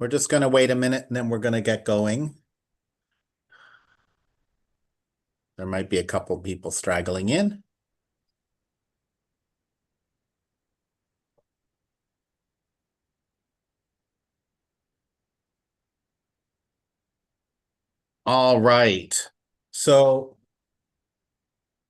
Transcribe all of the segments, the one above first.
We're just going to wait a minute and then we're going to get going. There might be a couple people straggling in. All right. So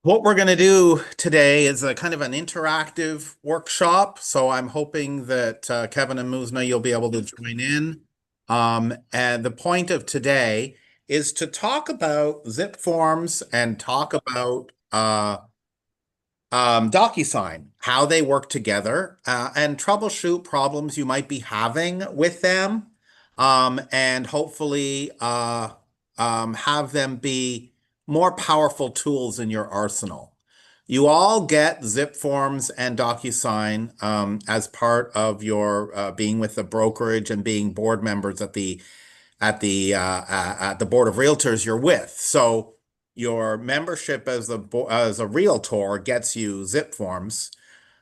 what we're going to do today is a kind of an interactive workshop. So I'm hoping that Kevin and Muzna, you'll be able to join in. And the point of today is to talk about zip forms and talk about DocuSign, how they work together, and troubleshoot problems you might be having with them, and hopefully have them be more powerful tools in your arsenal. You all get zip forms and DocuSign as part of your being with the brokerage and being board members at the board of realtors you're with. So your membership as a realtor gets you zip forms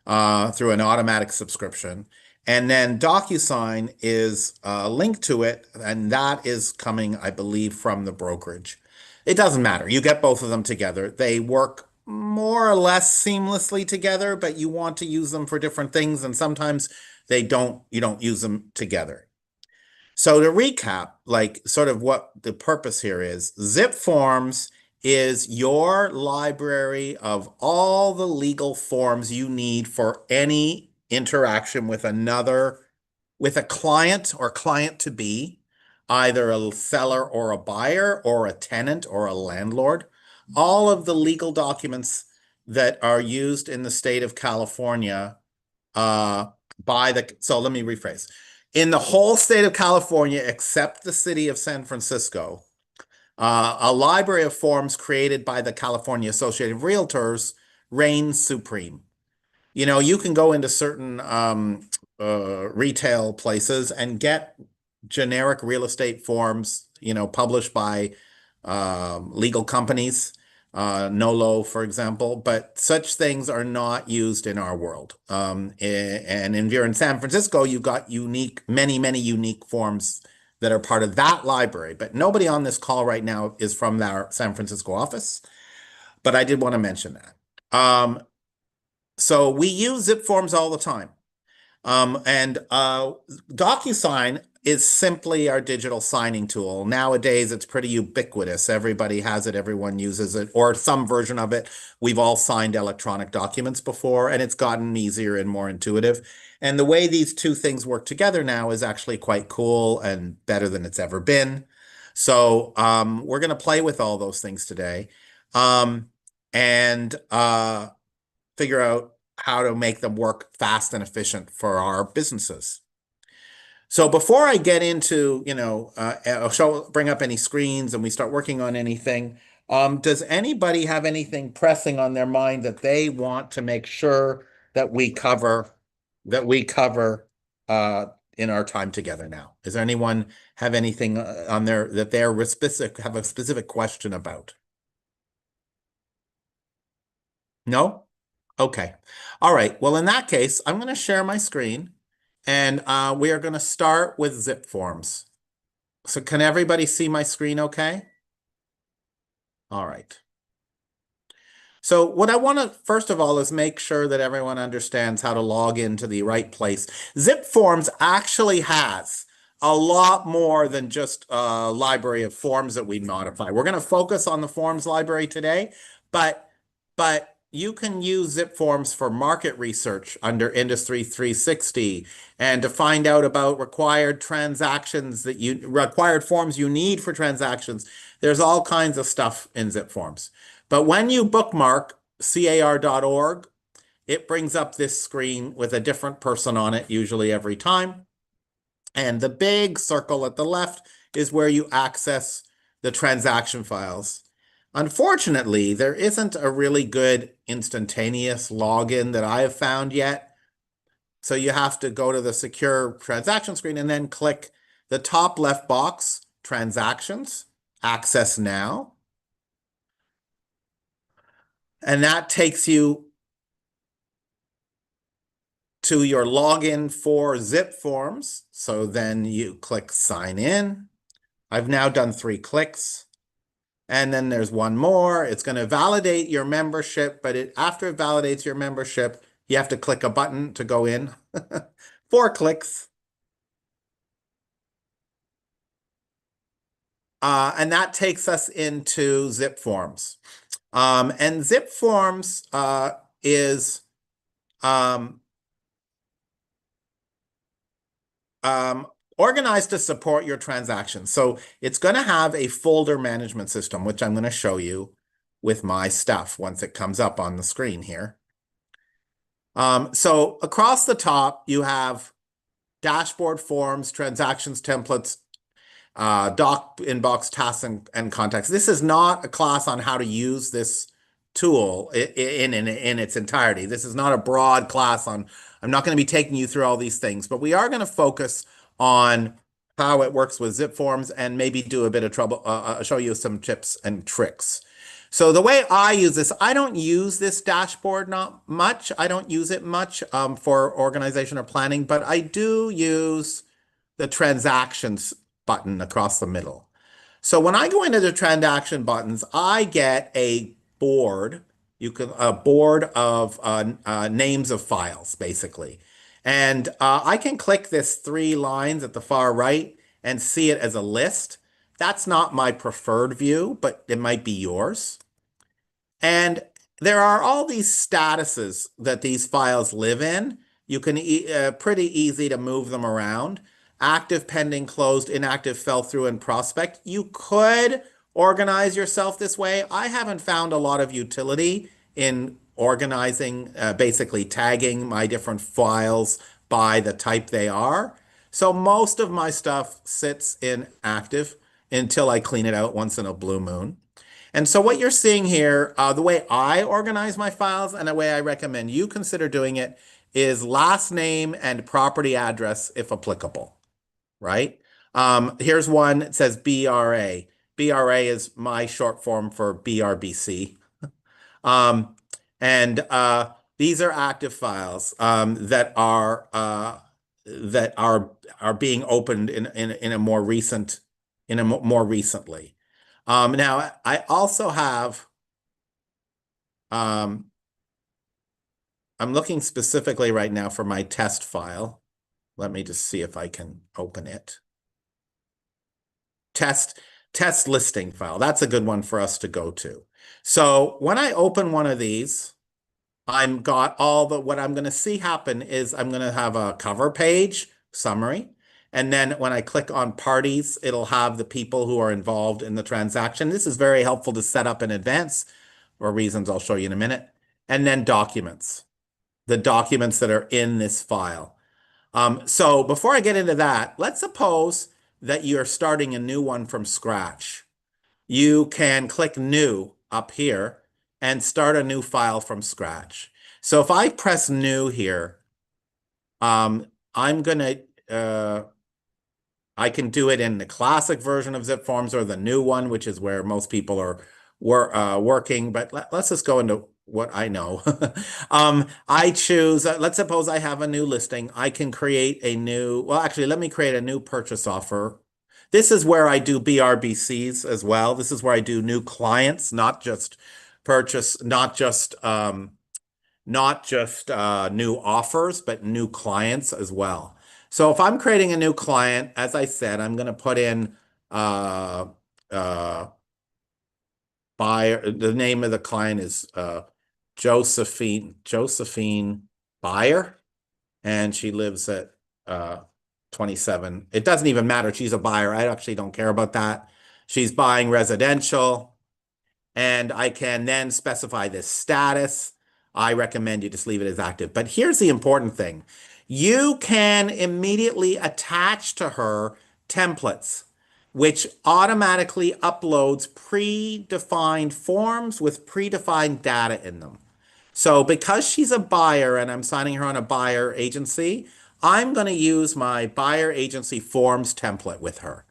through an automatic subscription. And then DocuSign is linked to it, and that is coming, I believe, from the brokerage. It doesn't matter. You get both of them together. They work more or less seamlessly together, but you want to use them for different things, and sometimes you don't use them together. So to recap, like sort of what the purpose here is, Zipforms is your library of all the legal forms you need for any interaction with with a client or client to be, either a seller or a buyer or a tenant or a landlord. All of the legal documents that are used in the state of California uh, so let me rephrase. In the whole state of California, except the city of San Francisco, a library of forms created by the California Association of Realtors reigns supreme. You know, you can go into certain retail places and get generic real estate forms, published by legal companies, Nolo, for example, but such things are not used in our world. And if you're in San Francisco, you've got many unique forms that are part of that library. But nobody on this call right now is from our San Francisco office, but I did want to mention that. So we use zip forms all the time. And DocuSign is simply our digital signing tool. Nowadays, it's pretty ubiquitous. Everybody has it, everyone uses it, or some version of it. We've all signed electronic documents before, and it's gotten easier and more intuitive. And the way these two things work together now is actually quite cool and better than it's ever been. So we're going to play with all those things today. And figure out how to make them work fast and efficient for our businesses. So before I get into, bring up any screens and we start working on anything, does anybody have anything pressing on their mind that they want to make sure that we cover uh, in our time together now? Does anyone have anything on there that have a specific question about? No? Okay. All right. Well, in that case, I'm going to share my screen and we are going to start with zip forms. So can everybody see my screen okay? All right. So what I want to first of all is make sure that everyone understands how to log into the right place. Zipforms actually has a lot more than just a library of forms that we modify. We're going to focus on the forms library today, but you can use Zipforms for market research under Industry 360 and to find out about required required forms you need for transactions. There's all kinds of stuff in Zipforms. But when you bookmark car.org, it brings up this screen with a different person on it, usually every time. And the big circle at the left is where you access the transaction files. Unfortunately, there isn't a really good instantaneous login that I have found yet. So you have to go to the secure transaction screen and then click the top left box, Transactions, Access Now. And that takes you to your login for Zipforms. So then you click sign in. I've now done 3 clicks. And then there's one more. It's going to validate your membership, but after it validates your membership, you have to click a button to go in. 4 clicks. And that takes us into Zipforms. And Zipforms is um, um, organized to support your transactions. So it's going to have a folder management system, which I'm going to show you with my stuff once it comes up on the screen here. So across the top, you have dashboard, forms, transactions, templates, doc, inbox, tasks, and contacts. This is not a class on how to use this tool in its entirety. This is not a broad class on, I'm not going to be taking you through all these things, but we are going to focus on how it works with Zipforms and maybe do a bit of trouble, show you some tips and tricks. So the way I use this, I don't use this dashboard not much. I don't use it much for organization or planning, but I do use the transactions button across the middle. So when I go into the transaction buttons, I get a board. A board of names of files, basically. And I can click this 3 lines at the far right and see it as a list. That's not my preferred view, but it might be yours. And there are all these statuses that these files live in. You can pretty easy to move them around. Active, pending, closed, inactive, fell through, and prospect. You could organize yourself this way. I haven't found a lot of utility in organizing, basically tagging my different files by the type they are. So most of my stuff sits in active until I clean it out once in a blue moon. And so what you're seeing here, the way I organize my files and the way I recommend you consider doing it is last name and property address if applicable, right? Here's one, it says BRA. BRA is my short form for BRBC. Um, and these are active files that are being opened in a more recent more recently. Now I also have I'm looking specifically right now for my test file. Let me just see if I can open it. Test listing file. That's a good one for us to go to. So when I open one of these, what I'm going to see happen is I'm going to have a cover page summary. And then when I click on parties, it'll have the people who are involved in the transaction. This is very helpful to set up in advance for reasons I'll show you in a minute. And then documents, the documents that are in this file. So before I get into that, let's suppose that you're starting a new one from scratch. You can click new up here and start a new file from scratch. So if I press new here, I'm gonna I can do it in the classic version of Zipforms or the new one, which is where most people are working. But let's just go into what I know. I choose, let's suppose I have a new listing. I can create a new, well, actually, let me create a new purchase offer. This is where I do BRBCs as well. This is where I do new clients, not just purchase, not just new offers, but new clients as well. So if I'm creating a new client, as I said, I'm going to put in uh, uh, buyer. The name of the client is Josephine Buyer, and she lives at 27. It doesn't even matter. She's a buyer. I actually don't care about that. She's buying residential, and I can then specify this status. I recommend you just leave it as active. But here's the important thing. You can immediately attach to her templates, which automatically uploads predefined forms with predefined data in them. So because she's a buyer and I'm signing her on a buyer agency, I'm going to use my buyer agency forms template with her.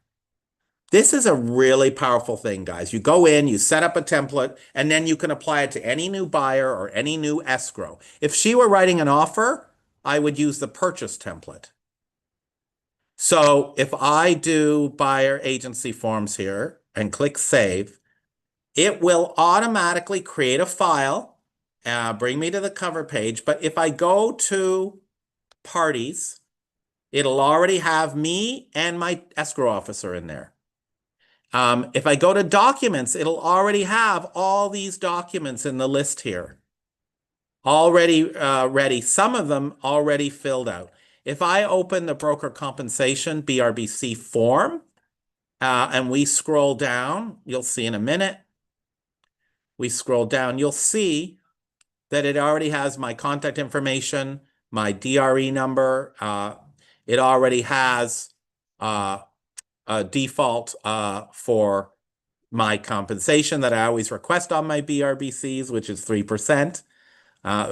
This is a really powerful thing, guys. You go in, you set up a template, and then you can apply it to any new buyer or any new escrow. If she were writing an offer, I would use the purchase template. So if I do buyer agency forms here and click save, it will automatically create a file, bring me to the cover page. But if I go to parties, it'll already have me and my escrow officer in there. If I go to documents, it'll already have all these documents in the list here, already ready. Some of them already filled out. If I open the broker compensation BRBC form and we scroll down, you'll see in a minute, we scroll down, you'll see that it already has my contact information, my DRE number. It already has a default for my compensation that I always request on my BRBCs, which is 3%.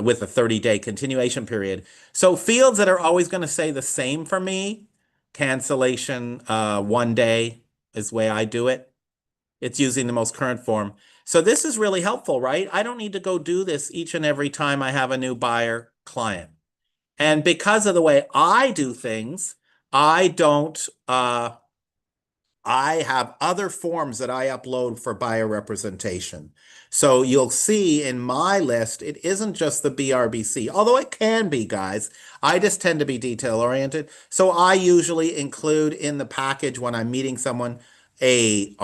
With a 30-day continuation period. So fields that are always going to say the same for me, cancellation 1 day is the way I do it. It's using the most current form. So this is really helpful, right? I don't need to go do this each and every time I have a new buyer client. And because of the way I do things, I don't I have other forms that I upload for buyer representation. So you'll see in my list, it isn't just the BRBC, although it can be, guys. I just tend to be detail oriented. So I usually include in the package when I'm meeting someone a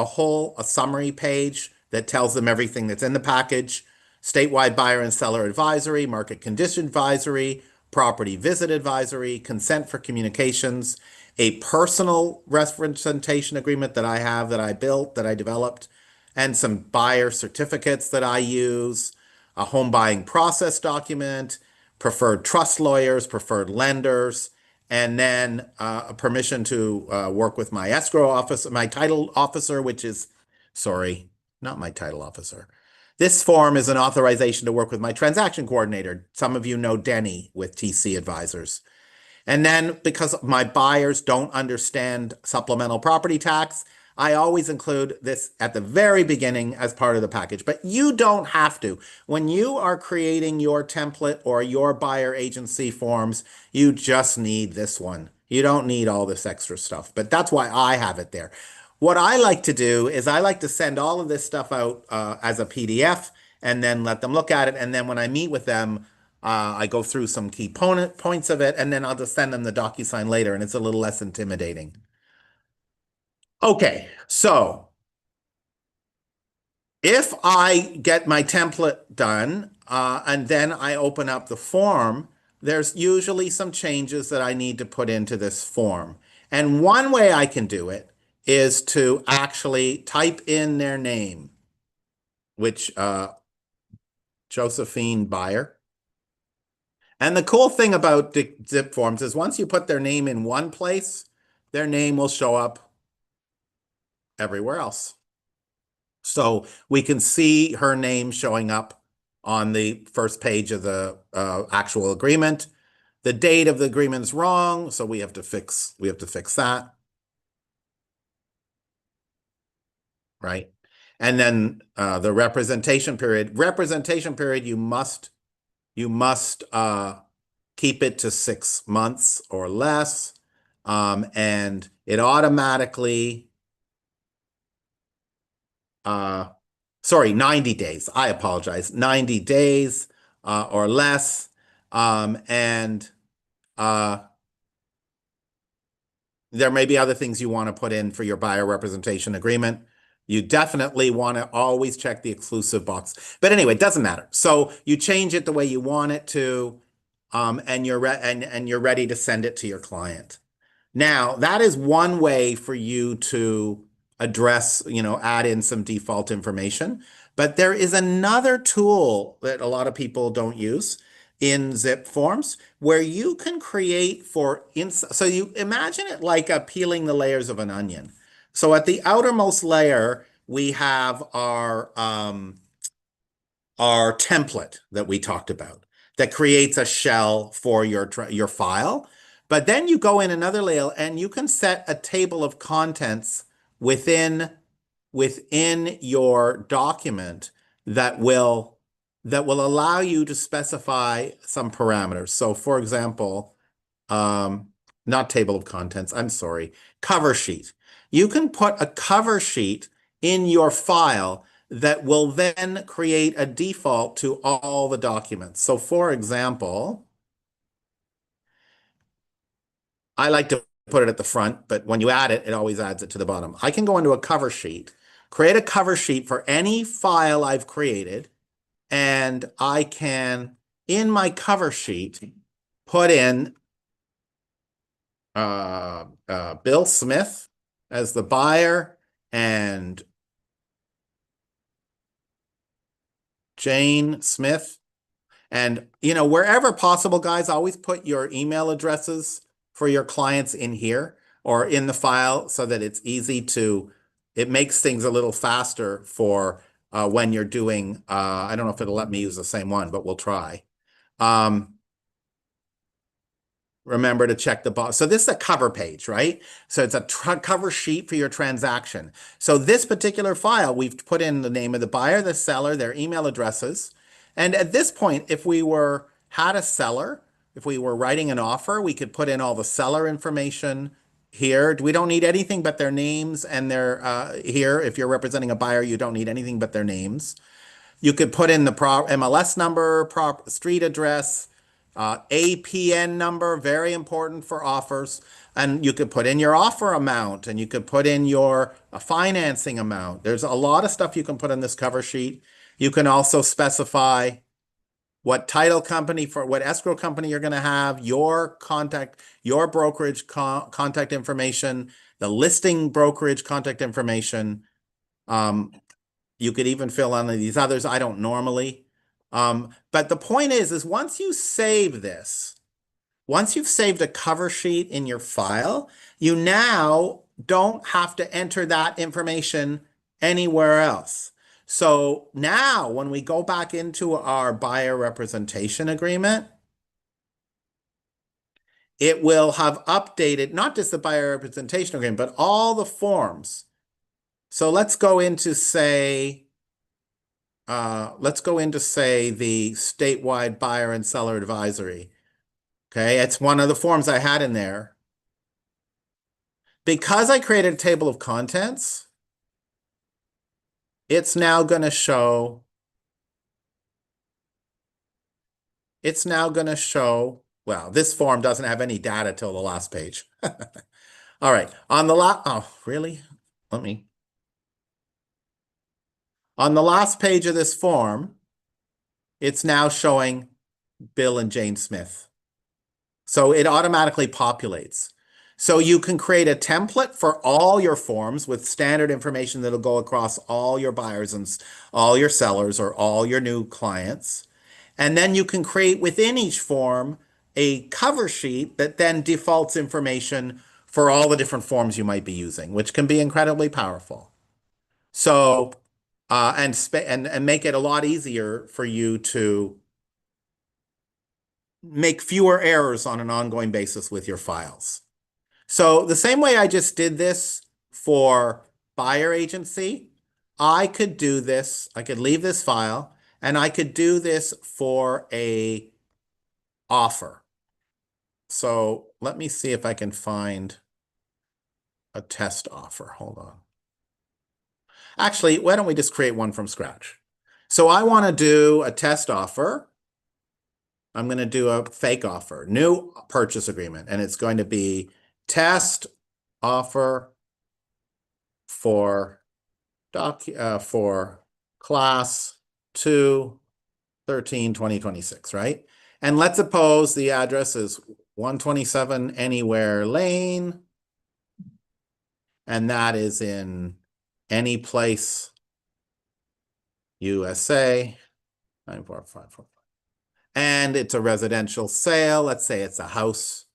summary page that tells them everything that's in the package, statewide buyer and seller advisory, market condition advisory, property visit advisory, consent for communications, a personal representation agreement that I have that I built, that I developed, and some buyer certificates that I use, a home buying process document, preferred trust lawyers, preferred lenders, and then a permission to work with my escrow office, my title officer, which is, sorry, not my title officer. This form is an authorization to work with my transaction coordinator. Some of you know Denny with TC Advisors. And then because my buyers don't understand supplemental property tax, I always include this at the very beginning as part of the package. But you don't have to. When you are creating your template or your buyer agency forms, you just need this one. You don't need all this extra stuff. But that's why I have it there. What I like to do is I like to send all of this stuff out as a PDF and then let them look at it. And then when I meet with them, I go through some key points of it, and then I'll just send them the DocuSign later, and it's a little less intimidating. Okay, so if I get my template done, and then I open up the form, there's usually some changes that I need to put into this form. And one way I can do it is to actually type in their name, which Josephine Buyer. And the cool thing about Zipforms is once you put their name in one place, their name will show up everywhere else. So we can see her name showing up on the first page of the actual agreement. The date of the agreement is wrong, so we have to fix that, right? And then the representation period. Representation period, you must keep it to 6 months or less. And it automatically, sorry, 90 days. I apologize. 90 days or less. And there may be other things you want to put in for your buyer representation agreement. You definitely want to always check the exclusive box. But anyway, it doesn't matter. So you change it the way you want it to, and you're ready to send it to your client. Now, that is one way for you to address, add in some default information. But there is another tool that a lot of people don't use in Zipforms where you can create so you imagine it like peeling the layers of an onion. So at the outermost layer, we have our template that we talked about that creates a shell for your file. But then you go in another layer and you can set a table of contents within your document that will that will allow you to specify some parameters. So for example, um, not table of contents, I'm sorry, cover sheet. You can put a cover sheet in your file that will then create a default to all the documents. So for example, I like to put it at the front, but when you add it, it always adds it to the bottom. I can go into a cover sheet, create a cover sheet for any file I've created, and I can, in my cover sheet, put in Bill Smith as the buyer and Jane Smith. And, wherever possible, guys, always put your email addresses for your clients in here or in the file so that it makes things a little faster for when you're doing, I don't know if it'll let me use the same one, but we'll try. Remember to check the box. So this is a cover page, right? So it's a cover sheet for your transaction. So this particular file, we've put in the name of the buyer, the seller, their email addresses. And at this point, if we had a seller, if we were writing an offer, we could put in all the seller information here. We don't need anything but their names and here. If you're representing a buyer, you don't need anything but their names. You could put in the MLS number, street address, APN number, very important for offers. And you could put in your offer amount and you could put in your financing amount. There's a lot of stuff you can put in this cover sheet. You can also specify what title company what escrow company you're going to have, your contact, your brokerage contact information, the listing brokerage contact information. You could even fill in these others. I don't normally. But the point is once you save this, once you've saved a cover sheet in your file, you now don't have to enter that information anywhere else. So now when we go back into our buyer representation agreement, it will have updated not just the buyer representation agreement, but all the forms. So let's go into say the statewide buyer and seller advisory. Okay, it's one of the forms I had in there. Because I created a table of contents, it's now going to show, well, this form doesn't have any data till the last page. All right, on the oh, really? On the last page of this form, it's now showing Bill and Jane Smith. So it automatically populates. So you can create a template for all your forms with standard information that'll go across all your buyers and all your sellers or all your new clients. And then you can create within each form a cover sheet that then defaults information for all the different forms you might be using, which can be incredibly powerful. So, and make it a lot easier for you to make fewer errors on an ongoing basis with your files. So the same way I just did this for buyer agency, I could do this, I could leave this file, and I could do this for a offer. So let me see if I can find a test offer. Hold on. Actually, why don't we just create one from scratch? So I want to do a test offer. I'm going to do a fake offer, new purchase agreement, and it's going to be test offer for class 2/13/2026, right? And let's suppose the address is 127 Anywhere Lane, and that is in any place, USA, 94545. And it's a residential sale. Let's say it's a house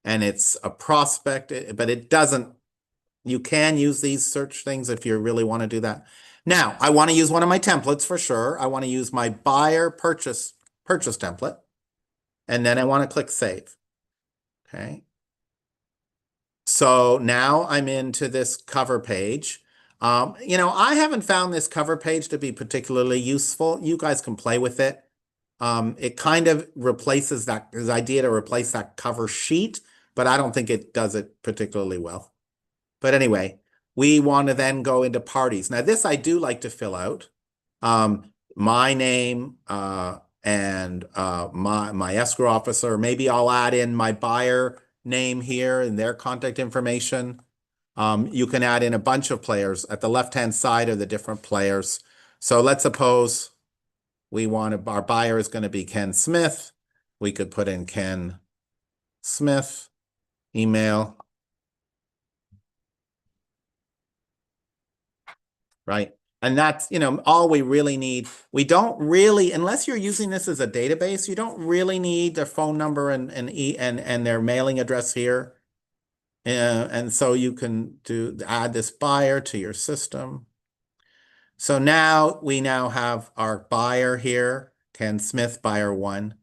and it's a prospect, but it doesn't, you can use these search things if you really want to do that. Now, I want to use one of my templates for sure. I want to use my buyer purchase template. And then I want to click save. Okay. So now I'm into this cover page. I haven't found this cover page to be particularly useful. You guys can play with it. It kind of replaces that, his idea to replace that cover sheet, but I don't think it does it particularly well. But anyway, we want to then go into parties. Now, this I do like to fill out. My name and my escrow officer. Maybe I'll add in my buyer name here and their contact information. You can add in a bunch of players. At the left-hand side are the different players. So let's suppose our buyer is going to be Ken Smith. We could put in Ken Smith, email, right? And that's, all we really need. We don't really, unless you're using this as a database, you don't really need their phone number and their mailing address here. And so you can add this buyer to your system. So now we have our buyer here, Ken Smith, buyer one.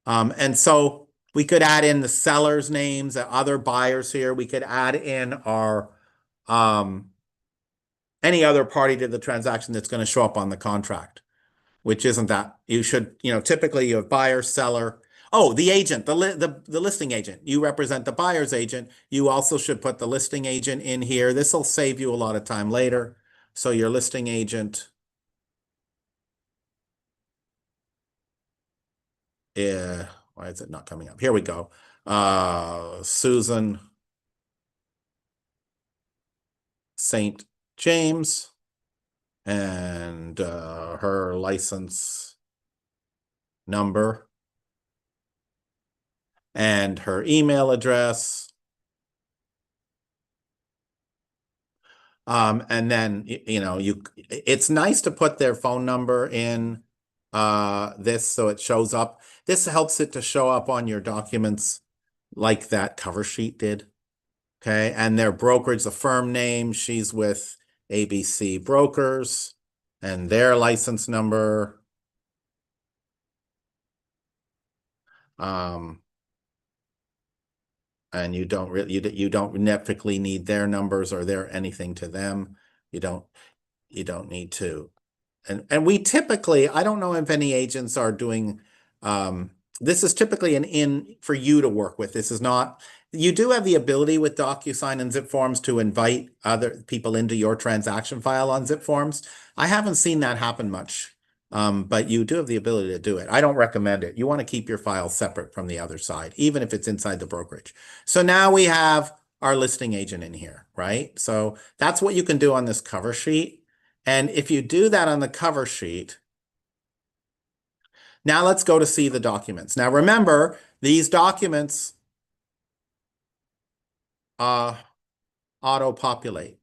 And so we could add in the seller's names, other buyers here. We could add in our any other party to the transaction that's going to show up on the contract, which isn't that. You should, typically you have buyer, seller. Oh, the agent, the listing agent. You represent the buyer's agent. You also should put the listing agent in here. This will save you a lot of time later. So your listing agent, why is it not coming up? Here we go. Susan St. James and her license number and her email address. And then, it's nice to put their phone number in this so it shows up. This helps it to show up on your documents like that cover sheet did. Okay, and their brokerage, the firm name, she's with ABC Brokers, and their license number. And you don't typically need their numbers or their anything to them. You don't need to. And we typically, I don't know if any agents are doing, this is typically an in for you to work with. This is not, you do have the ability with DocuSign and Zipforms to invite other people into your transaction file on Zipforms. I haven't seen that happen much, but you do have the ability to do it. I don't recommend it. You want to keep your file separate from the other side, even if it's inside the brokerage. So now we have our listing agent in here, right? So that's what you can do on this cover sheet. And if you do that on the cover sheet, now let's go to see the documents. Now remember, these documents auto-populate.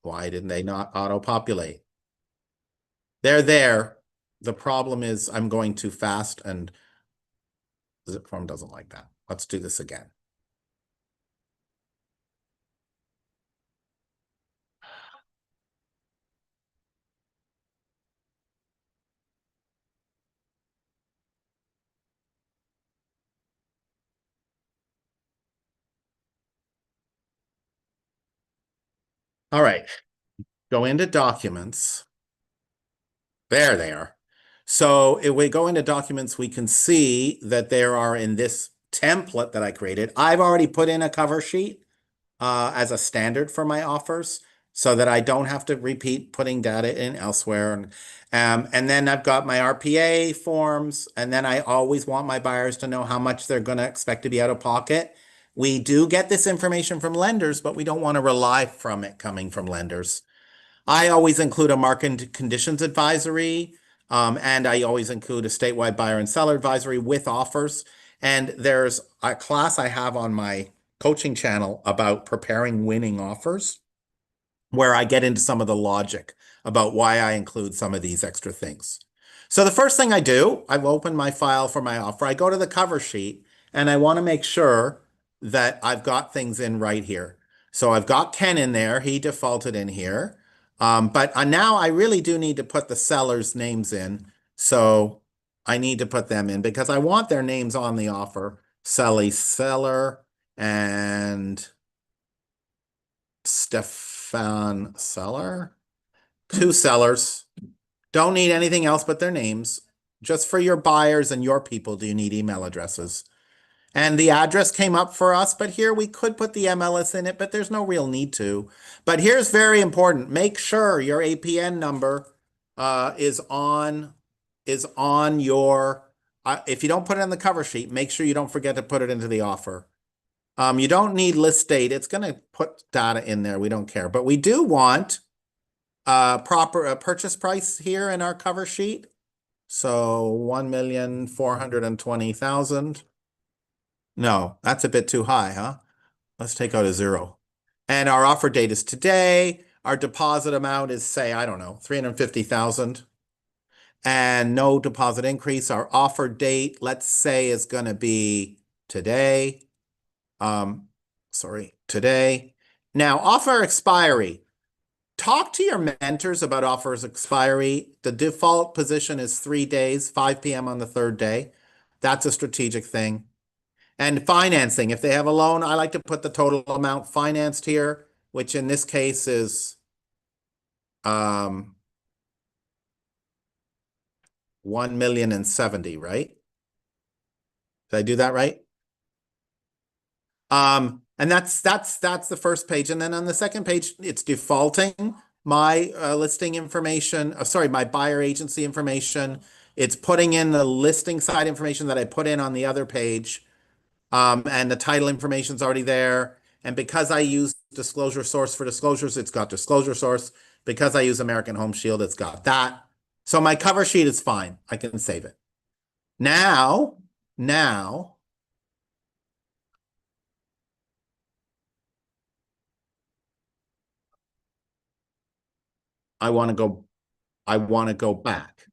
Why didn't they not auto-populate? They're there. The problem is I'm going too fast and Zipform doesn't like that. Let's do this again. All right, go into documents. There they are. So if we go into documents, we can see that there are in this template that I created. I've already put in a cover sheet as a standard for my offers so that I don't have to repeat putting data in elsewhere. And then I've got my RPA forms, and then I always want my buyers to know how much they're going to expect to be out of pocket. We do get this information from lenders, but we don't want to rely from it coming from lenders. I always include a market conditions advisory, and I always include a statewide buyer and seller advisory with offers. And there's a class I have on my coaching channel about preparing winning offers, where I get into some of the logic about why I include some of these extra things. So the first thing I do, I've opened my file for my offer. I go to the cover sheet and I want to make sure that I've got things in right here. So I've got Ken in there. He defaulted in here. But now I really do need to put the sellers' names in. So I need to put them in because I want their names on the offer. Sally Seller and Steph found seller. Two sellers. Don't need anything else but their names. Just for your buyers and your people, do you need email addresses? And the address came up for us, but here we could put the MLS in it, but there's no real need to. But here's very important. Make sure your APN number is on your if you don't put it on the cover sheet, make sure you don't forget to put it into the offer. You don't need list date. It's going to put data in there. We don't care. But we do want proper purchase price here in our cover sheet. So 1,420,000. No, that's a bit too high, huh? Let's take out a zero. And our offer date is today. Our deposit amount is, say, I don't know, 350,000. And no deposit increase. Our offer date, let's say, is going to be today. Today. Now, offer expiry. Talk to your mentors about offers expiry. The default position is 3 days, 5 p.m. on the third day. That's a strategic thing. And financing, if they have a loan, I like to put the total amount financed here, which in this case is 1,070,000, right? Did I do that right? And that's the first page. And then on the second page, it's defaulting my listing information. Sorry, my buyer agency information. It's putting in the listing side information that I put in on the other page. And the title information is already there. And because I use Disclosure Source for disclosures, it's got Disclosure Source. Because I use American Home Shield, it's got that. So my cover sheet is fine. I can save it. Now, I want to go back.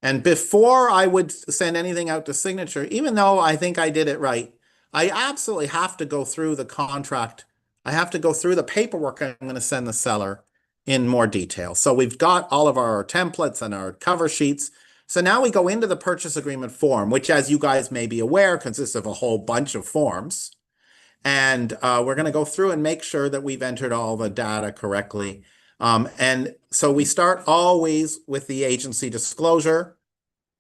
And before I would send anything out to signature, even though I think I did it right, I absolutely have to go through the contract. I have to go through the paperwork I'm going to send the seller in more detail. So we've got all of our templates and our cover sheets. So now we go into the purchase agreement form, which, as you guys may be aware, consists of a whole bunch of forms. And we're going to go through and make sure that we've entered all the data correctly. And so we start always with the agency disclosure,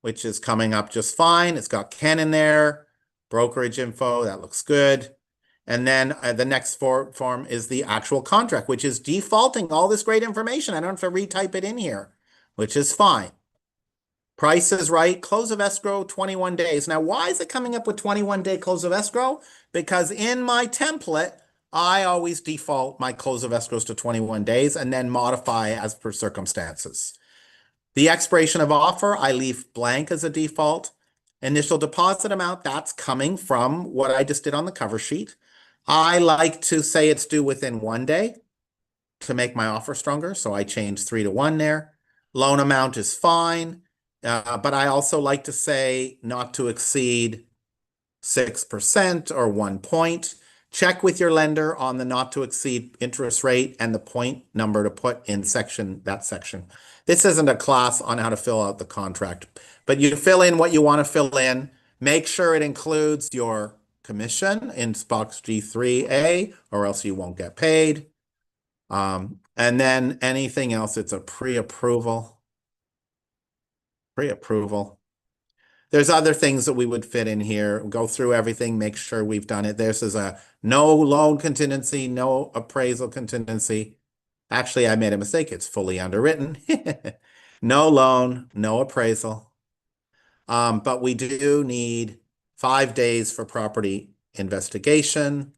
which is coming up just fine. It's got Ken in there, brokerage info, that looks good. And then the next form is the actual contract, which is defaulting all this great information. I don't have to retype it in here, which is fine. Price is right. Close of escrow, 21 days. Now, why is it coming up with 21-day close of escrow? Because in my template, I always default my close of escrows to 21 days and then modify as per circumstances. The expiration of offer, I leave blank as a default. Initial deposit amount, that's coming from what I just did on the cover sheet. I like to say it's due within 1 day to make my offer stronger, so I change 3 to 1 there. Loan amount is fine. But I also like to say not to exceed 6% or 1 point. Check with your lender on the not to exceed interest rate and the point number to put in that section. This isn't a class on how to fill out the contract, but you fill in what you want to fill in. Make sure it includes your commission in box G3A, or else you won't get paid. And then anything else, it's a pre-approval. There's other things that we would fit in here. Go through everything, make sure we've done it. This is a no loan contingency, no appraisal contingency. Actually, I made a mistake. It's fully underwritten. No loan, no appraisal. But we do need 5 days for property investigation.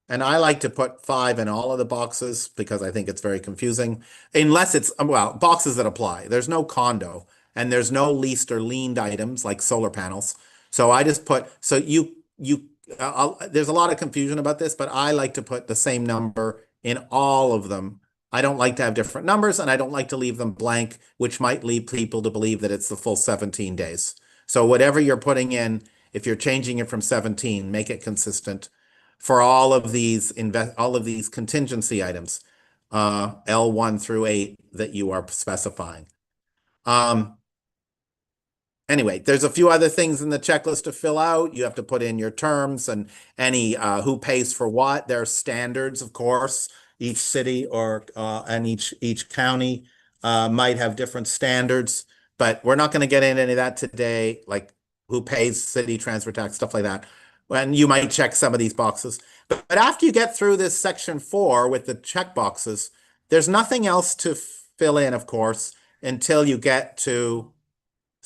And I like to put 5 in all of the boxes because I think it's very confusing. Unless it's, well, boxes that apply. There's no condo. And there's no leased or liened items like solar panels. So I just put, there's a lot of confusion about this, but I like to put the same number in all of them. I don't like to have different numbers, and I don't like to leave them blank, which might lead people to believe that it's the full 17 days. So whatever you're putting in, if you're changing it from 17, make it consistent for all of these contingency items, L1 through 8 that you are specifying. Anyway, there's a few other things in the checklist to fill out. You have to put in your terms and any who pays for what. There are standards, of course. Each city or and each county might have different standards, but we're not going to get into any of that today, like who pays city transfer tax, stuff like that. And you might check some of these boxes. But after you get through this section 4 with the check boxes, there's nothing else to fill in, of course, until you get to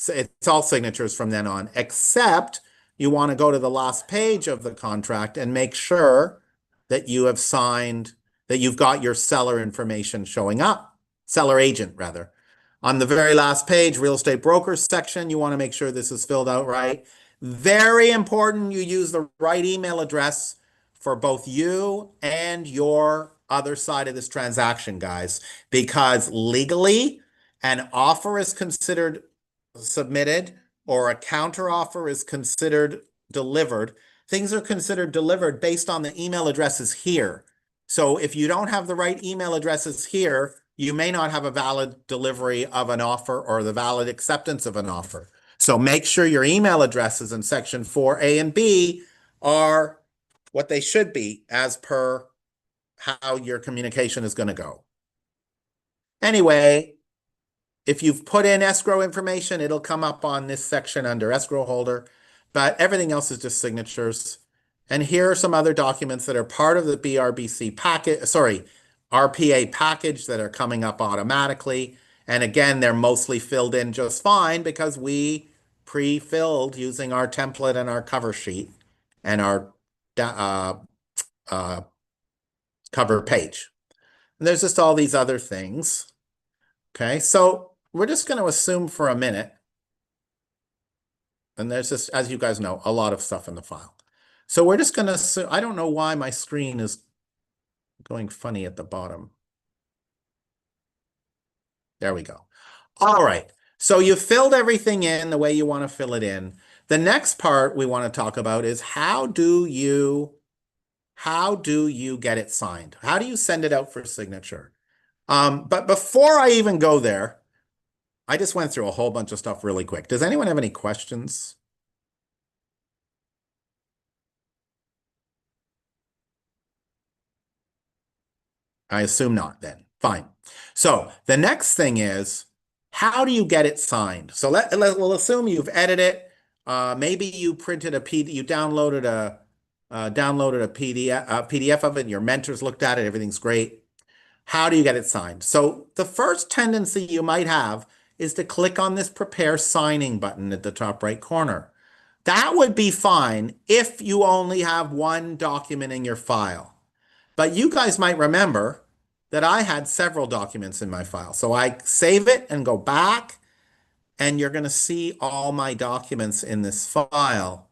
it's all signatures from then on, except you want to go to the last page of the contract and make sure that you have signed, that you've got your seller information showing up, seller agent rather. On the very last page, real estate brokers section, you want to make sure this is filled out right. Very important you use the right email address for both you and your other side of this transaction, guys, because legally, an offer is considered submitted or a counteroffer is considered delivered. Things are considered delivered based on the email addresses here. So if you don't have the right email addresses here, you may not have a valid delivery of an offer or the valid acceptance of an offer. So make sure your email addresses in section 4A and B are what they should be as per how your communication is going to go. Anyway, if you've put in escrow information, it'll come up on this section under escrow holder, but everything else is just signatures. And here are some other documents that are part of the BRBC packet, sorry, RPA package that are coming up automatically. And again, they're mostly filled in just fine because we pre-filled using our template and our cover sheet and our uh, cover page. And there's just all these other things. Okay, so we're just going to assume for a minute, and there's just, as you guys know, a lot of stuff in the file. So we're just going to assume, I don't know why my screen is going funny at the bottom. There we go. All right, so you filled everything in the way you want to fill it in. The next part we want to talk about is how do you get it signed? How do you send it out for signature? But before I even go there, I just went through a whole bunch of stuff really quick. Does anyone have any questions? I assume not then. Fine. So the next thing is, how do you get it signed? So we'll assume you've edited it. Maybe you printed you downloaded a PDF of it, and your mentors looked at it, everything's great. How do you get it signed? So the first tendency you might have is to click on this prepare signing button at the top right corner. That would be fine if you only have one document in your file. But you guys might remember that I had several documents in my file. So I save it and go back, and you're going to see all my documents in this file.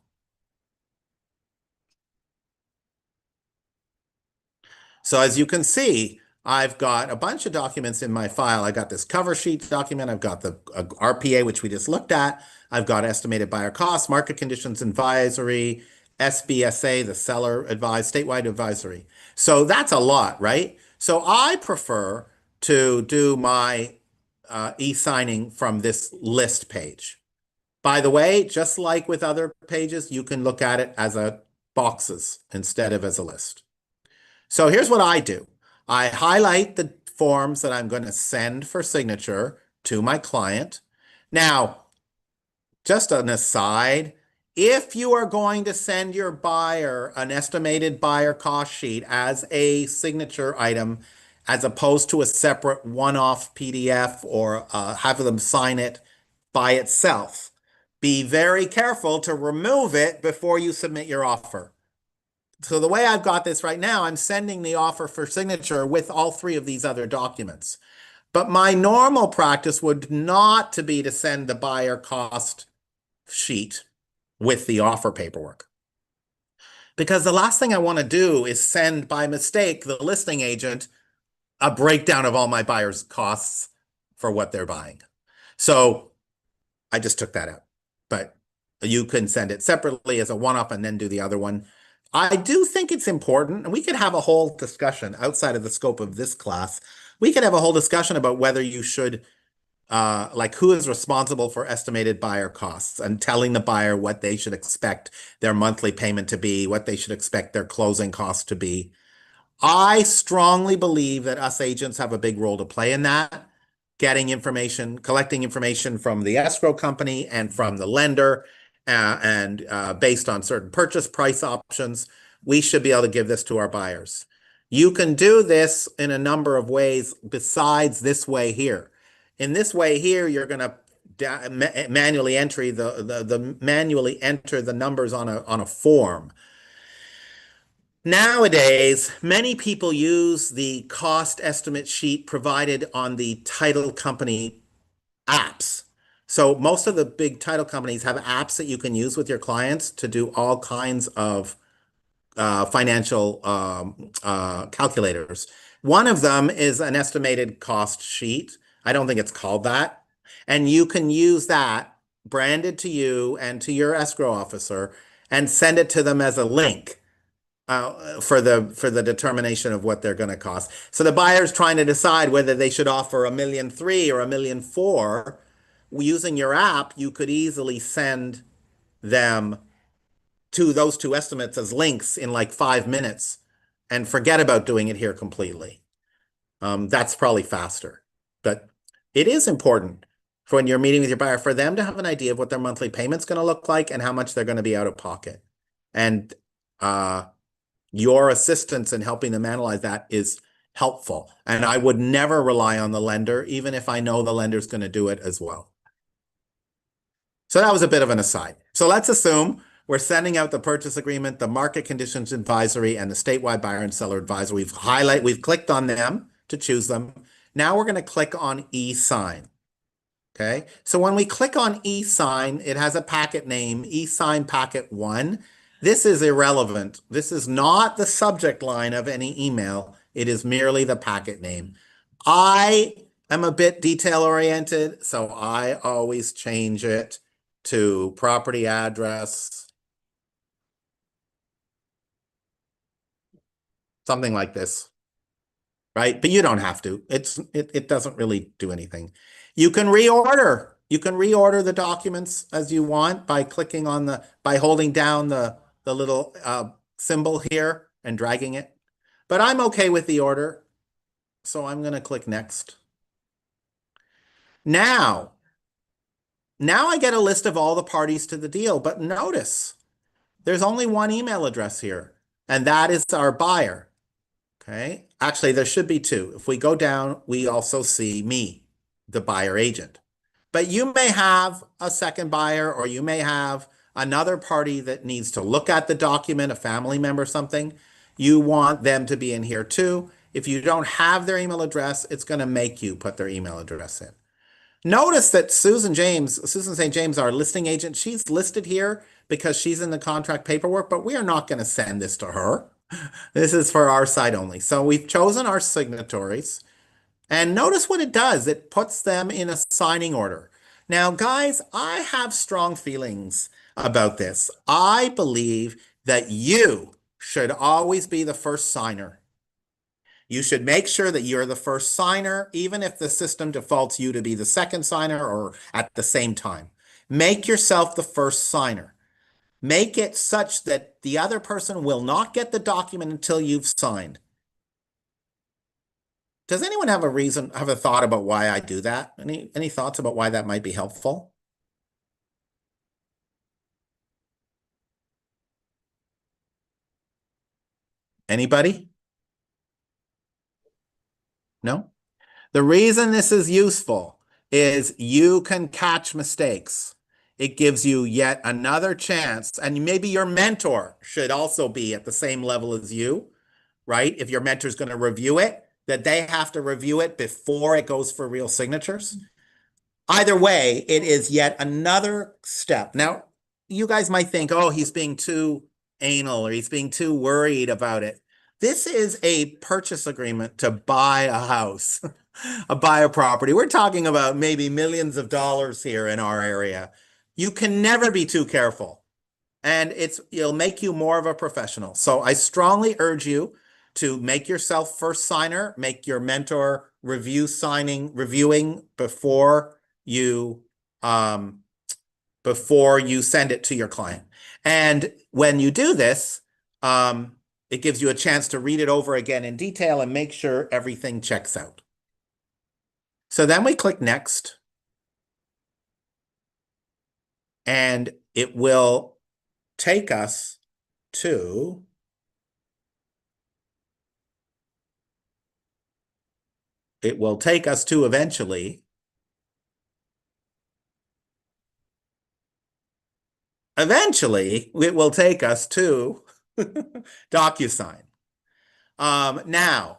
So as you can see, I've got a bunch of documents in my file. I got this cover sheet document. I've got the RPA, which we just looked at. I've got estimated buyer costs, market conditions advisory, SBSA, the seller advised, statewide advisory. So that's a lot, right? So I prefer to do my e-signing from this list page. By the way, just like with other pages, you can look at it as a boxes instead of as a list. So here's what I do. I highlight the forms that I'm going to send for signature to my client. Now, just an aside, if you are going to send your buyer an estimated buyer cost sheet as a signature item, as opposed to a separate one-off PDF or have them sign it by itself, be very careful to remove it before you submit your offer. So the way I've got this right now, I'm sending the offer for signature with all three of these other documents. But my normal practice would not to be to send the buyer cost sheet with the offer paperwork. Because the last thing I want to do is send by mistake the listing agent a breakdown of all my buyers' costs for what they're buying. So I just took that out. But you can send it separately as a one-off and then do the other one. I do think it's important, and we could have a whole discussion outside of the scope of this class. We could have a whole discussion about whether you should, like who is responsible for estimated buyer costs and telling the buyer what they should expect their monthly payment to be, what they should expect their closing costs to be. I strongly believe that us agents have a big role to play in that, getting information, collecting information from the escrow company and from the lender, and based on certain purchase price options, we should be able to give this to our buyers. You can do this in a number of ways besides this way here. In this way here, you're going to manually manually enter the numbers on a form. Nowadays, many people use the cost estimate sheet provided on the title company apps. So most of the big title companies have apps that you can use with your clients to do all kinds of financial calculators. One of them is an estimated cost sheet. I don't think it's called that. And you can use that branded to you and to your escrow officer and send it to them as a link for the determination of what they're going to cost. So the buyer's trying to decide whether they should offer 1,300,000 or 1,400,000. Using your app, you could easily send them to those two estimates as links in like 5 minutes and forget about doing it here completely. That's probably faster. But it is important for when you're meeting with your buyer for them to have an idea of what their monthly payment's going to look like and how much they're going to be out of pocket. And your assistance in helping them analyze that is helpful. And I would never rely on the lender, even if I know the lender's going to do it as well. So that was a bit of an aside. So let's assume we're sending out the purchase agreement, the market conditions advisory, and the statewide buyer and seller advisory. We've clicked on them to choose them. Now we're going to click on e-sign. Okay, so when we click on e-sign, it has a packet name, e-sign packet 1. This is irrelevant. This is not the subject line of any email. It is merely the packet name. I am a bit detail oriented, so I always change it to property address, something like this, right? But you don't have to. It doesn't really do anything. You can reorder. You can reorder the documents as you want by clicking on by holding down the little symbol here and dragging it. But I'm okay with the order, so I'm going to click next. Now I get a list of all the parties to the deal, but notice there's only one email address here, and that is our buyer. Okay. Actually, there should be two. If we go down, we also see me, the buyer agent. But you may have a second buyer, or you may have another party that needs to look at the document, a family member, something. You want them to be in here too. If you don't have their email address, it's going to make you put their email address in. Notice that Susan St. James, our listing agent, she's listed here because she's in the contract paperwork, but we are not going to send this to her. This is for our side only. So we've chosen our signatories. And notice what it does. It puts them in a signing order. Now, guys, I have strong feelings about this. I believe that you should always be the first signer. You should make sure that you're the first signer, even if the system defaults you to be the second signer or at the same time. Make yourself the first signer. Make it such that the other person will not get the document until you've signed. Does anyone have a thought about why I do that? Any thoughts about why that might be helpful? Anybody? No? The reason this is useful is you can catch mistakes. It gives you yet another chance, and maybe your mentor should also be at the same level as you, right? If your mentor's going to review it, that they have to review it before it goes for real signatures. Either way, it is yet another step. Now, you guys might think, oh, he's being too anal or he's being too worried about it. This is a purchase agreement to buy a house, buy a property. We're talking about maybe millions of dollars here in our area. You can never be too careful, and it'll make you more of a professional. So I strongly urge you to make yourself first signer, make your mentor reviewing you before you send it to your client. And when you do this, It gives you a chance to read it over again in detail and make sure everything checks out. So then we click next, and it will take us to eventually it will take us to DocuSign. Now,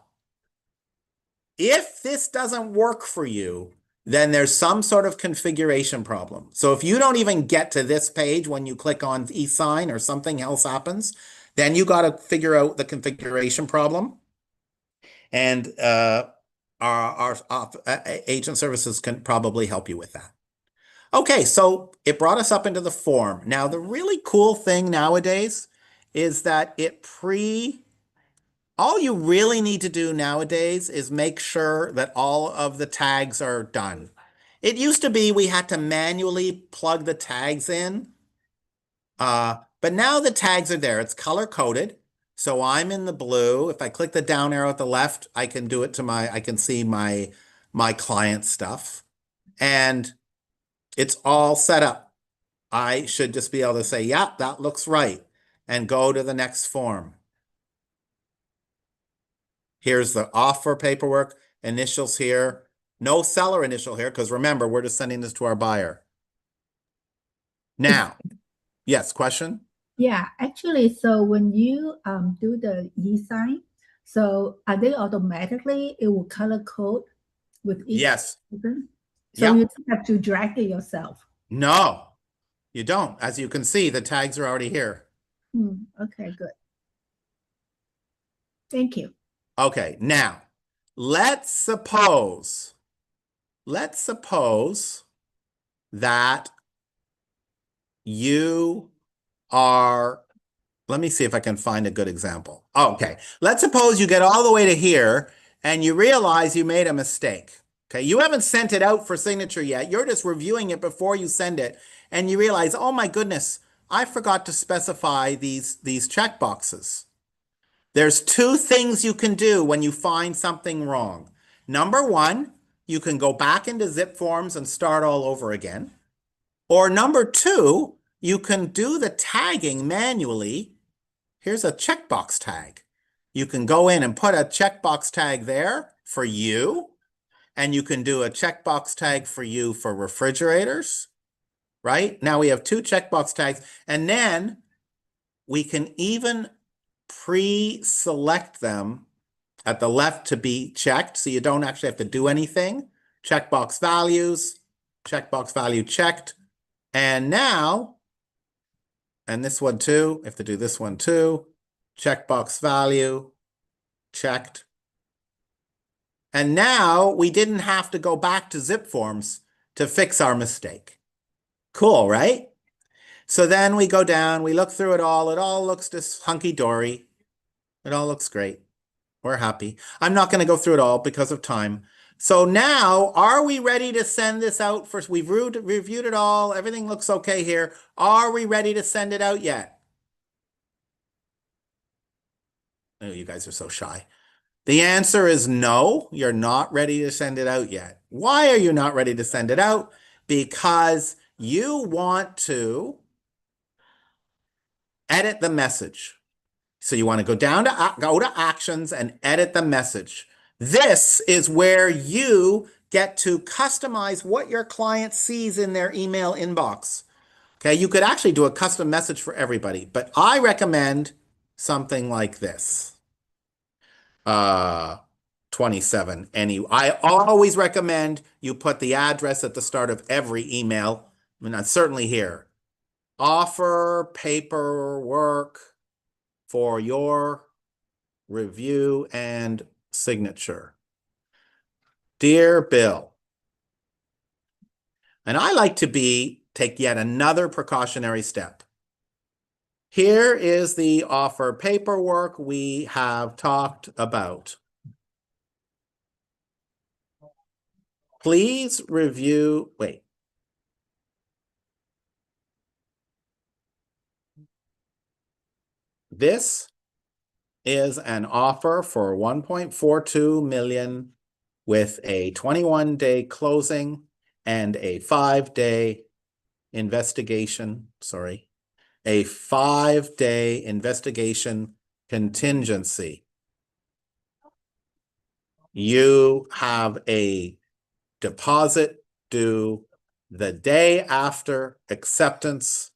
if this doesn't work for you, then there's some sort of configuration problem. So if you don't even get to this page when you click on e-sign or something else happens, then you got to figure out the configuration problem. And our agent services can probably help you with that. Okay, so it brought us up into the form. Now, the really cool thing nowadays is that all you really need to do nowadays is make sure that all of the tags are done. It used to be we had to manually plug the tags in, but now the tags are there. It's color coded. So I'm in the blue. If I click the down arrow at the left, I can do it to I can see my client stuff. And it's all set up. I should just be able to say, yeah, that looks right, and go to the next form. Here's the offer paperwork, initials here. No seller initial here, because remember, we're just sending this to our buyer. Is Now, yes, question? Yeah, actually, so when you do the e-sign, so are they automatically it will color code with each Yes. person? So you Yep. don't have to drag it yourself. No, you don't. As you can see, the tags are already here. Okay, good. Thank you. Okay, now, let's suppose, let's suppose that you are, let me see if I can find a good example. Okay, let's suppose you get all the way to here and you realize you made a mistake. Okay, you haven't sent it out for signature yet. You're just reviewing it before you send it, and you realize, oh my goodness, I forgot to specify these check boxes. There's two things you can do when you find something wrong. Number one, you can go back into Zipforms and start all over again. Or number two, you can do the tagging manually. Here's a checkbox tag. You can go in and put a checkbox tag there for you, and you can do a checkbox tag for you for refrigerators, right? Now we have two checkbox tags, and then we can even pre-select them at the left to be checked, so you don't actually have to do anything. Checkbox values, checkbox value checked. And now, and this one too, I have to do this one too. Checkbox value checked. And now we didn't have to go back to Zipforms to fix our mistake. Cool, right? So then we go down, we look through it all looks just hunky-dory. It all looks great. We're happy. I'm not going to go through it all because of time. So now, are we ready to send this out first? We've reviewed it all. Everything looks okay here. Are we ready to send it out yet? Oh, you guys are so shy. The answer is no, you're not ready to send it out yet. Why are you not ready to send it out? Because you want to edit the message. So you want to go to actions and edit the message. This is where you get to customize what your client sees in their email inbox. Okay, you could actually do a custom message for everybody, but I recommend something like this. Uh, 27. I always recommend you put the address at the start of every email. I mean, certainly here. Offer paperwork for your review and signature. Dear Bill. And I like to take yet another precautionary step. Here is the offer paperwork we have talked about. Please review, wait. This is an offer for 1.42 million with a 21-day closing and a 5-day investigation, sorry, a 5-day investigation contingency. You have a deposit due the day after acceptance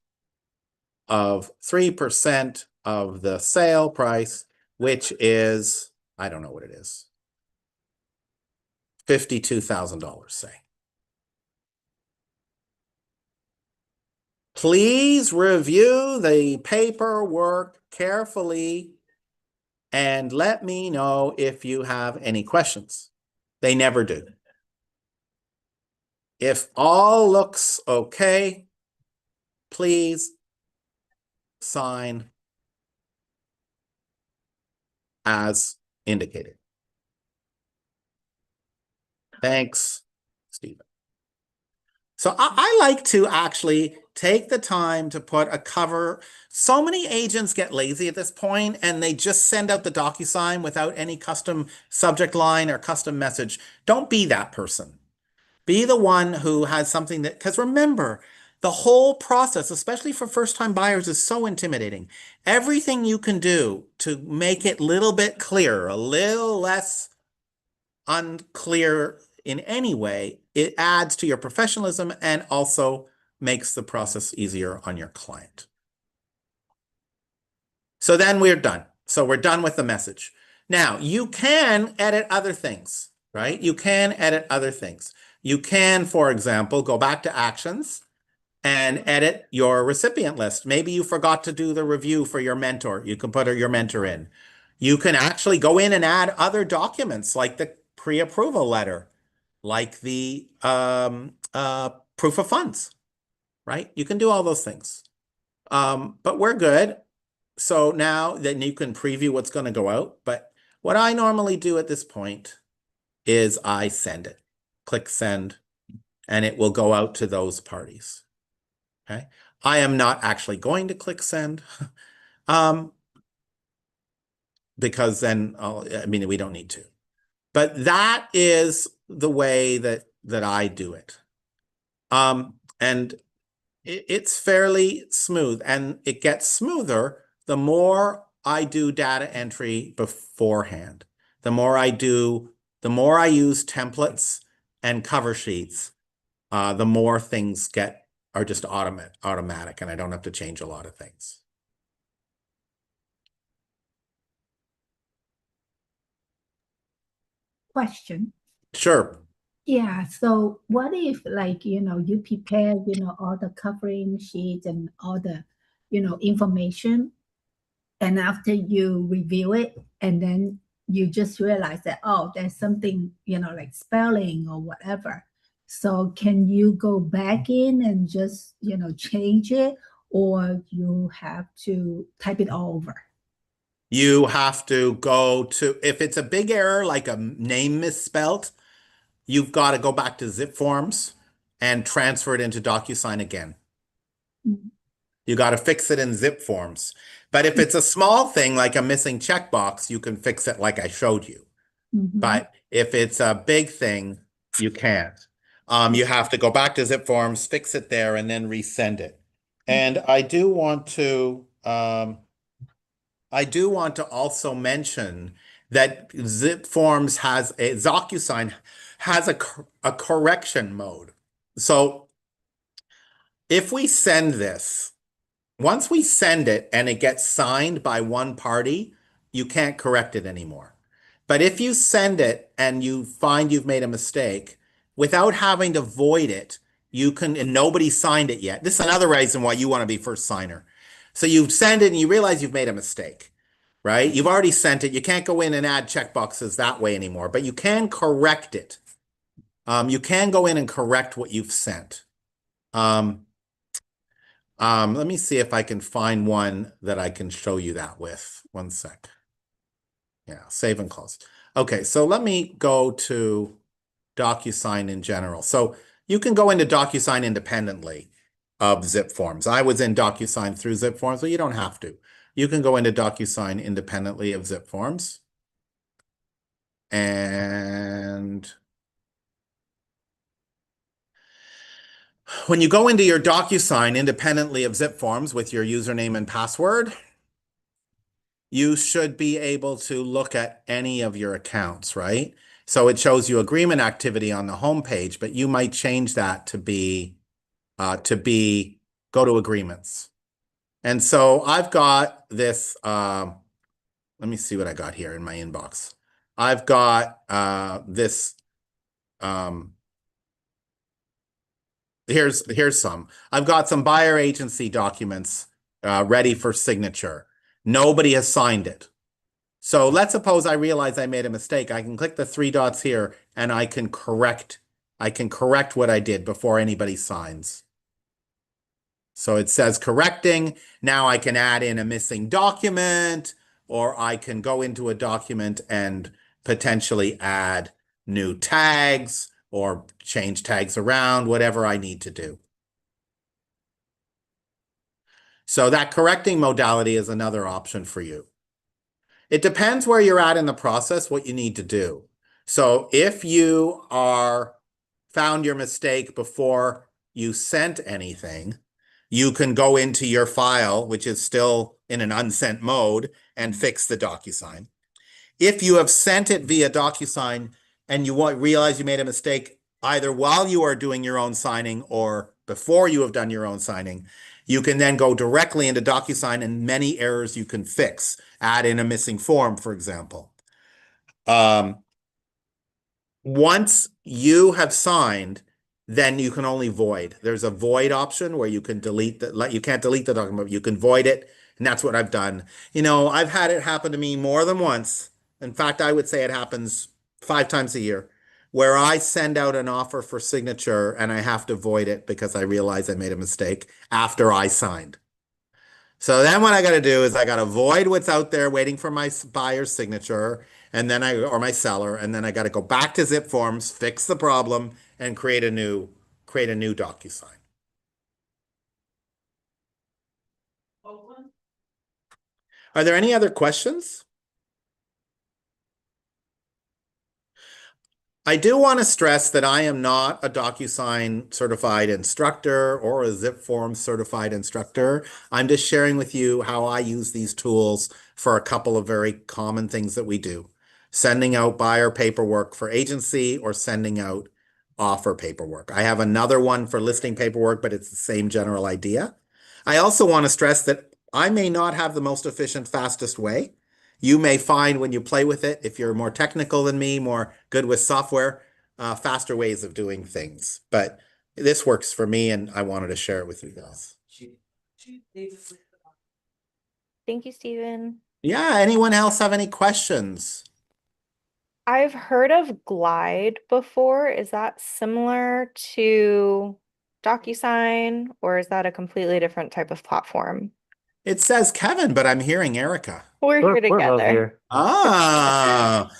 of 3% of the sale price, which is, I don't know what it is, $52,000, say. Please review the paperwork carefully and let me know if you have any questions. They never do. If all looks okay, please sign as indicated. Thanks, Stephen. So I like to actually take the time to put a cover. So many agents get lazy at this point and they just send out the DocuSign without any custom subject line or custom message. Don't be that person. Be the one who has something that, because remember, the whole process, especially for first-time buyers, is so intimidating. Everything you can do to make it a little bit clearer, a little less unclear in any way, it adds to your professionalism and also makes the process easier on your client. So then we're done. So we're done with the message. Now, you can edit other things, right? You can edit other things. You can, for example, go back to actions and edit your recipient list. Maybe you forgot to do the review for your mentor. You can put your mentor in. You can actually go in and add other documents like the pre-approval letter, like the proof of funds, right? You can do all those things. But we're good. So now then you can preview what's going to go out. But what I normally do at this point is I send it. Click send, and it will go out to those parties. Okay. I am not actually going to click send because then I mean, we don't need to. But that is the way that I do it. And it's fairly smooth, and it gets smoother the more I do data entry beforehand. The more I use templates and cover sheets, the more things are just automatic, and I don't have to change a lot of things. Question. Sure. Yeah, so what if like, you prepare, all the covering sheets and all the, information, and after you review it, and then you just realize that, oh, there's something, like spelling or whatever. So can you go back in and just, change it, or you have to type it all over? You have to go to, if it's a big error, like a name misspelt, you've got to go back to Zipforms and transfer it into DocuSign again. Mhm. You got to fix it in Zipforms. But if it's a small thing like a missing checkbox, you can fix it like I showed you. Mhm. But if it's a big thing, you can't. You have to go back to Zipforms, fix it there, and then resend it. And I do want to also mention that DocuSign has a correction mode. So if we send this, once we send it and it gets signed by one party, you can't correct it anymore. But if you send it and you find you've made a mistake, without having to void it, you can, and nobody signed it yet. This is another reason why you want to be first signer. So you send it and you realize you've made a mistake, right? You've already sent it. You can't go in and add checkboxes that way anymore, but you can correct it. You can go in and correct what you've sent. Um, let me see if I can find one that I can show you that with. One sec. Yeah, save and close. Okay, so let me go to DocuSign in general. So you can go into DocuSign independently of Zipforms. I was in DocuSign through Zipforms, but you don't have to. You can go into DocuSign independently of Zipforms. And when you go into your DocuSign independently of Zipforms with your username and password, you should be able to look at any of your accounts, right? So it shows you agreement activity on the home page, but you might change that to be go to agreements. And so I've got this, let me see what I got here in my inbox. I've got this, um, here's some. I've got some buyer agency documents ready for signature. Nobody has signed it. So let's suppose I realize I made a mistake. I can click the three dots here and I can correct what I did before anybody signs. So it says correcting. Now I can add in a missing document, or I can go into a document and potentially add new tags or change tags around, whatever I need to do. So that correcting modality is another option for you. It depends where you're at in the process, what you need to do. So if you are found your mistake before you sent anything, you can go into your file, which is still in an unsent mode, and fix the DocuSign. If you have sent it via DocuSign and you realize you made a mistake, either while you are doing your own signing or before you have done your own signing, you can then go directly into DocuSign and many errors you can fix. Add in a missing form, for example. Once you have signed, then you can only void. There's a void option where you can delete you can't delete the document, but you can void it. And that's what I've done. You know, I've had it happen to me more than once. In fact, I would say it happens 5 times a year where I send out an offer for signature and I have to void it because I realize I made a mistake after I signed. So then what I got to do is I got to void what's out there waiting for my buyer's signature and then or my seller, and then I got to go back to Zipforms, fix the problem, and create a new DocuSign. Are there any other questions? I do want to stress that I am not a DocuSign certified instructor or a Zipforms certified instructor. I'm just sharing with you how I use these tools for a couple of very common things that we do. Sending out buyer paperwork for agency or sending out offer paperwork. I have another one for listing paperwork, but it's the same general idea. I also want to stress that I may not have the most efficient, fastest way. You may find when you play with it, if you're more technical than me, more good with software, faster ways of doing things. But this works for me, and I wanted to share it with you guys. Thank you, Stephen. Yeah, anyone else have any questions? I've heard of Glide before. Is that similar to DocuSign, or is that a completely different type of platform? It says Kevin, but I'm hearing Erica. We're here We're both together. here. Ah,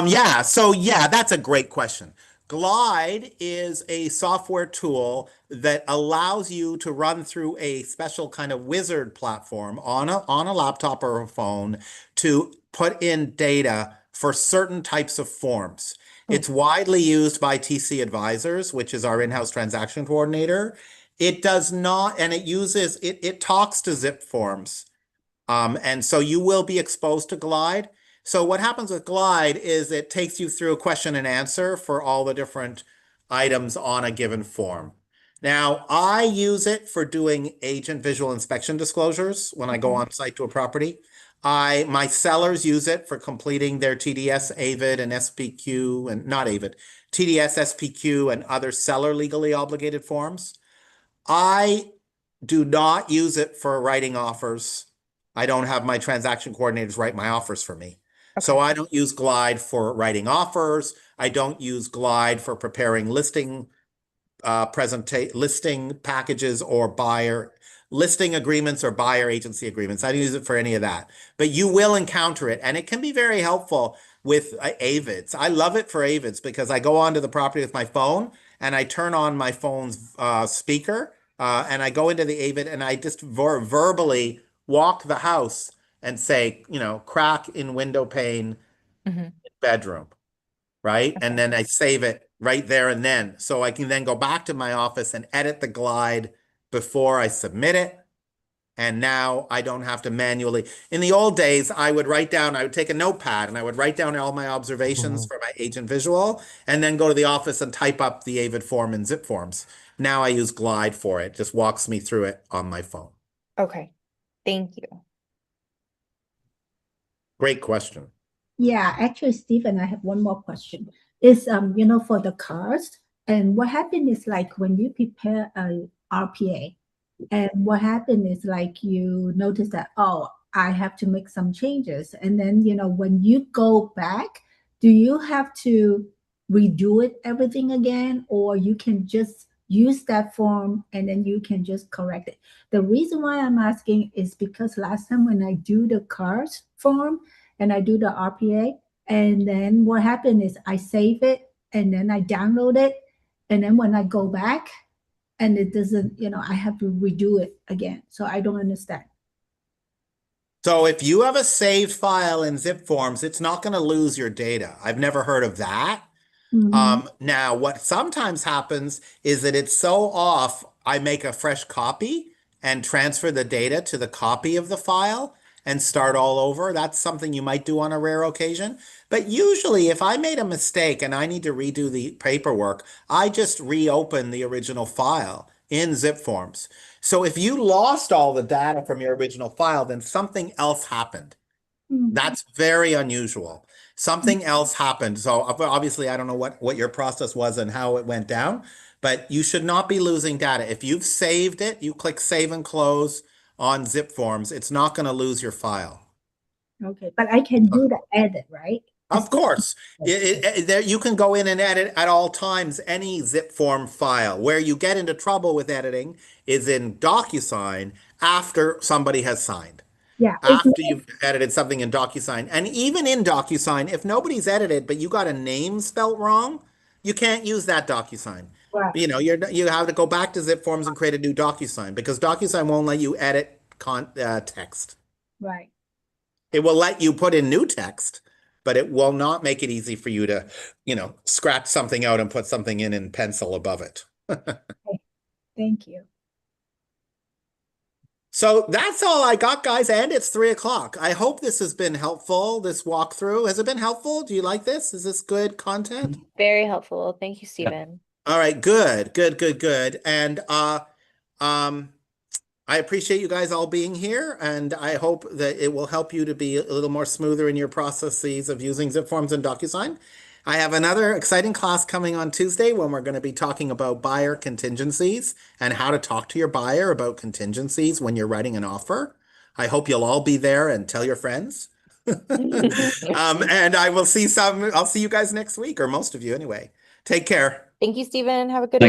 yeah. So yeah, that's a great question. Glide is a software tool that allows you to run through a special kind of wizard platform on a laptop or a phone to put in data for certain types of forms. It's widely used by TC Advisors, which is our in-house transaction coordinator. It does not, and it talks to Zipforms. And so you will be exposed to Glide. So what happens with Glide is it takes you through a question and answer for all the different items on a given form. Now, I use it for doing agent visual inspection disclosures when I go on site to a property. My sellers use it for completing their TDS, AVID, and SPQ, and not AVID, TDS, SPQ, and other seller legally obligated forms. I do not use it for writing offers. I don't have my transaction coordinators write my offers for me. So I don't use Glide for writing offers. I don't use Glide for preparing listing listing packages or buyer listing agreements or buyer agency agreements. I don't use it for any of that. But you will encounter it, and it can be very helpful with AVIDs. I love it for AVIDs because I go onto the property with my phone and I turn on my phone's speaker and I go into the AVID and I just verbally walk the house and say, crack in window pane, Mhm. bedroom, right? And Okay. then I save it right there and then. So I can then go back to my office and edit the glide before I submit it. And now I don't have to manually. In the old days, I would take a notepad and I would write down all my observations for my agent visual and then go to the office and type up the AVID form in Zipforms. Now I use Glide for it. Just walks me through it on my phone. Okay. Thank you. Great question. Yeah, actually, Stephen, I have one more question. Is for the cars, and what happened is like when you prepare a RPA, and what happened is like you notice that, oh, I have to make some changes. And then, when you go back, do you have to redo it everything again, or you can just use that form and then you can just correct it? The reason why I'm asking is because last time when I do the cars form and I do the RPA, and then what happened is I save it and then I download it. And then when I go back, and it doesn't, I have to redo it again. So I don't understand. So if you have a saved file in Zipforms, it's not going to lose your data. I've never heard of that. Mhm. Now, what sometimes happens is that it's so off, I make a fresh copy and transfer the data to the copy of the file and start all over. That's something you might do on a rare occasion. But usually, if I made a mistake and I need to redo the paperwork, I just reopen the original file in Zipforms. So if you lost all the data from your original file, then something else happened. Mhm. That's very unusual. Something else happened. So obviously, I don't know what your process was and how it went down, but you should not be losing data. If you've saved it, you click save and close on Zipforms, it's not going to lose your file. Okay, but I can do the edit, right? Of course, there you can go in and edit at all times any zip form file. Where you get into trouble with editing is in DocuSign after somebody has signed. Yeah, it's After you've edited something in DocuSign. And even in DocuSign, if nobody's edited, but you got a name spelt wrong, you can't use that DocuSign. right, You have to go back to Zipforms and create a new DocuSign because DocuSign won't let you edit text. right. It will let you put in new text, but it will not make it easy for you to, scratch something out and put something in pencil above it. Okay, thank you. So that's all I got, guys, and it's 3 o'clock. I hope this has been helpful, this walkthrough. Has it been helpful? Do you like this? Is this good content? Very helpful. Thank you, Stephen. All right, good, good, good, good. And um, I appreciate you guys all being here, and I hope that it will help you to be a little more smoother in your processes of using Zipforms and DocuSign. I have another exciting class coming on Tuesday when we're going to be talking about buyer contingencies and how to talk to your buyer about contingencies when you're writing an offer. I hope you'll all be there and tell your friends. And I'll see you guys next week, or most of you anyway. Take care. Thank you, Stephen. Have a good Thanks.